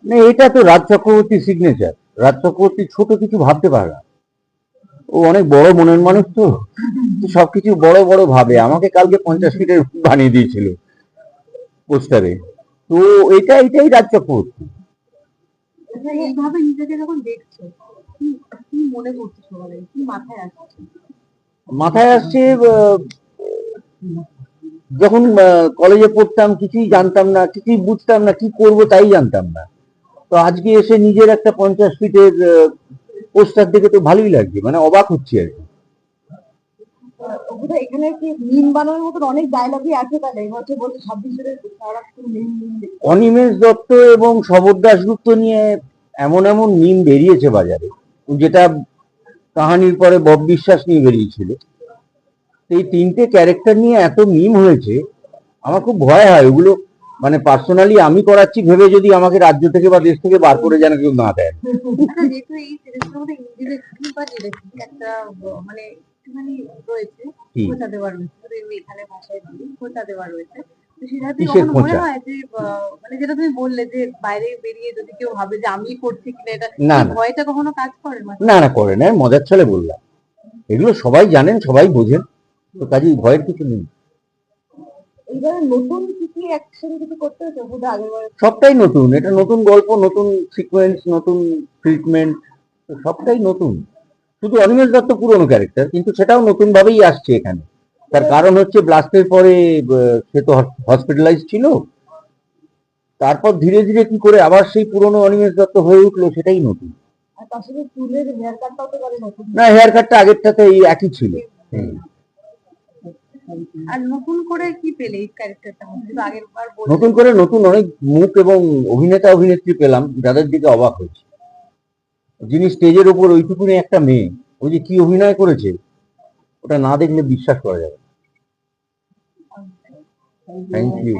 না, এটা তো রাজ চক্রবর্তীর সিগনেচার। রাজ চক্রবর্তী ছোট কিছু ভাবতে পারে না, ও অনেক বড় মনের মানুষ তো, সবকিছু বড় বড় ভাবে। আমাকে কালকে 50 ফিটের বানিয়ে দিয়েছিল পোস্টারে। তো এটাই রাজ চক্রবর্তী। এইভাবে নিজেকে যখন দেখছো, কি মনে করছো, কি মাথায় আসছে? মাথায় আসছে যখন কলেজে পড়তাম কিছুই জানতাম না, কিছুই বুঝতাম না, কি করব তাই জানতাম না। তো আজকে এসে নিজের একটা 50 ফিটের পোস্টার দেখে তো ভালোই লাগছে, মানে অবাক হচ্ছি আর কি। এখানে কি মিম বানানোর মতন অনেক ডায়লগই আছে, তাহলে হচ্ছে বলতে 26 অনিমেষ দত্ত এবং শবর দাশগুপ্ত নিয়ে এমন এমন মিম বেরিয়েছে বাজারে, যেটা কাহানির পরে বব বিশ্বাস নিয়ে বেরিয়েছিল। এই তিনটে ক্যারেক্টার নিয়ে এত মিম হয়েছে, আমার খুব ভয় হয় ওগুলো, মানে পার্সোনালি আমি করাচ্ছি ভেবে যদি আমাকে রাজ্য থেকে বা দেশ থেকে বার করে যেন কেউ না দেয়। যেহেতু এই সিরিজটার মধ্যে ইনডিরেক্টলি বা ডিরেক্টলি একটা মানে একটুখানি রয়েছে, খোঁচা দেওয়া রয়েছে, এখানে ভাষায় বলি খোঁচা দেওয়া রয়েছে। তো সেটাতে কখনো মনে হয় যে মানে যেটা তুমি বললে যে বাইরে বেরিয়ে যদি কেউ ভাবে যে আমি করছি কিনা, এটা ভয়টা কখনো কাজ করে না? না না, করে না, মজার ছলে বললাম। এগুলো সবাই জানেন, সবাই বোঝেন, তো কাজেই ভয়ের কিছু নেই। নতুন কিছু অ্যাকশন কিছু করতে হচ্ছে বোধ আগের সবটাই নতুন, এটা নতুন গল্প, নতুন সিকোয়েন্স, নতুন ট্রিটমেন্ট, সবটাই নতুন। শুধু অনিমেষ দত্ত পুরনো ক্যারেক্টার, কিন্তু সেটাও নতুন ভাবেই আসছে এখানে। তার কারণ হচ্ছে ব্লাস্টের পরে সে তো হসপিটালাইজ ছিল, তারপর ধীরে ধীরে কি করে আবার সেই পুরনো অনিমেষ দত্ত হয়ে উঠলো, সেটাই নতুন। না, হেয়ার কাটটা আগেরটাতে একই ছিল। আর নতুন করে কি পেলে এই ক্যারেক্টারটা? নতুন করে নতুন অনেক মুখ এবং অভিনেতা অভিনেত্রী পেলাম, যাদের দিকে অবাক হয়েছে। যিনি স্টেজের উপর ওইটুকুনি একটা মেয়ে, ওই যে কি অভিনয় করেছে, ওটা না দেখলে বিশ্বাস করা যাবে। Thank you.